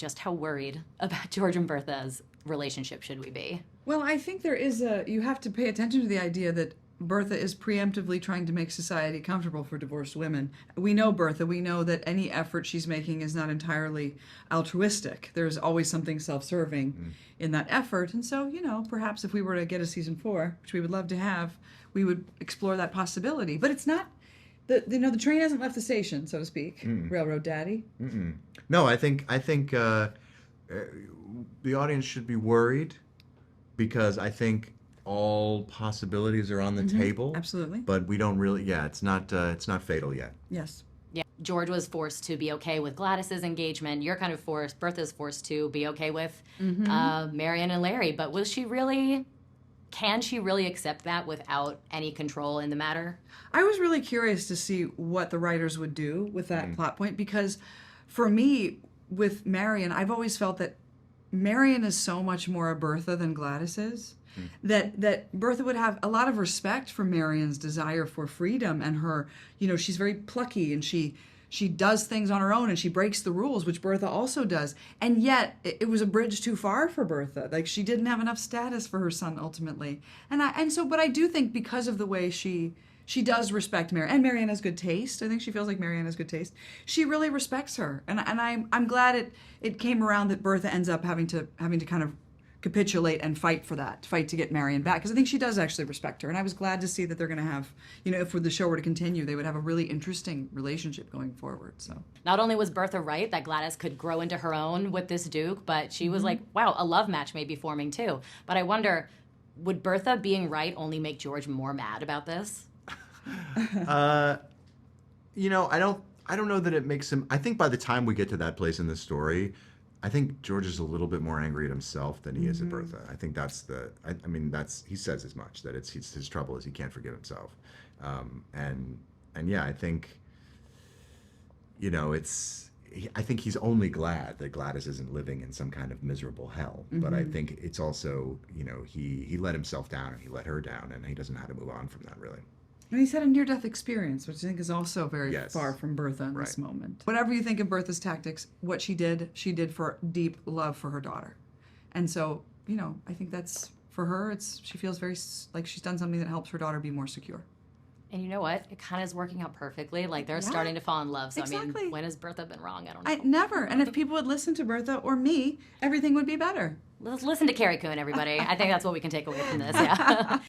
just how worried about George and Bertha's relationship should we be? Well, I think you have to pay attention to the idea that Bertha is preemptively trying to make society comfortable for divorced women. We know Bertha. We know that any effort she's making is not entirely altruistic. There's always something self-serving in that effort. And so, perhaps if we were to get a season 4, which we would love to have, we would explore that possibility. But it's not, the train hasn't left the station, so to speak. Railroad Daddy. No, I think the audience should be worried because I think all possibilities are on the table. Absolutely. But we don't really. Yeah, it's not fatal yet. Yes. Yeah, George was forced to be okay with Gladys's engagement. You're kind of Bertha's forced to be okay with Marion and Larry. But can she really accept that without any control in the matter? I was really curious to see what the writers would do with that plot point, because for me, with Marion, I've always felt that Marion is so much more a Bertha than Gladys is. That Bertha would have a lot of respect for Marion's desire for freedom and her, she's very plucky and she does things on her own and she breaks the rules, which Bertha also does. And yet it was a bridge too far for Bertha. Like, she didn't have enough status for her son ultimately. But I do think because of the way she does respect Marion, and Marion has good taste. I think she feels like Marion has good taste. She really respects her, and I'm glad it came around that Bertha ends up having to kind of capitulate and fight to get Marion back, because I think she does actually respect her. And I was glad to see that they're going to have, if the show were to continue, they would have a really interesting relationship going forward. So not only was Bertha right that Gladys could grow into her own with this Duke, but she was like, wow, a love match may be forming too. But I wonder, would Bertha being right only make George more mad about this? I don't know that it makes him. I think by the time we get to that place in the story, I think George is a little bit more angry at himself than he is at Bertha. I think that's he says as much, that his trouble is he can't forgive himself. I think, I think he's only glad that Gladys isn't living in some kind of miserable hell. But I think it's also, he let himself down and he let her down, and he doesn't know how to move on from that, really. And he's had a near-death experience, which I think is also very far from Bertha in this moment. Whatever you think of Bertha's tactics, what she did for deep love for her daughter. And so, I think that's, for her, she feels very like she's done something that helps her daughter be more secure. And you know what? It kind of is working out perfectly. Like, they're starting to fall in love. So, exactly. I mean, when has Bertha been wrong? I don't know. Never. And if people would listen to Bertha or me, everything would be better. Let's listen to Carrie Coon, everybody. I think that's what we can take away from this, yeah.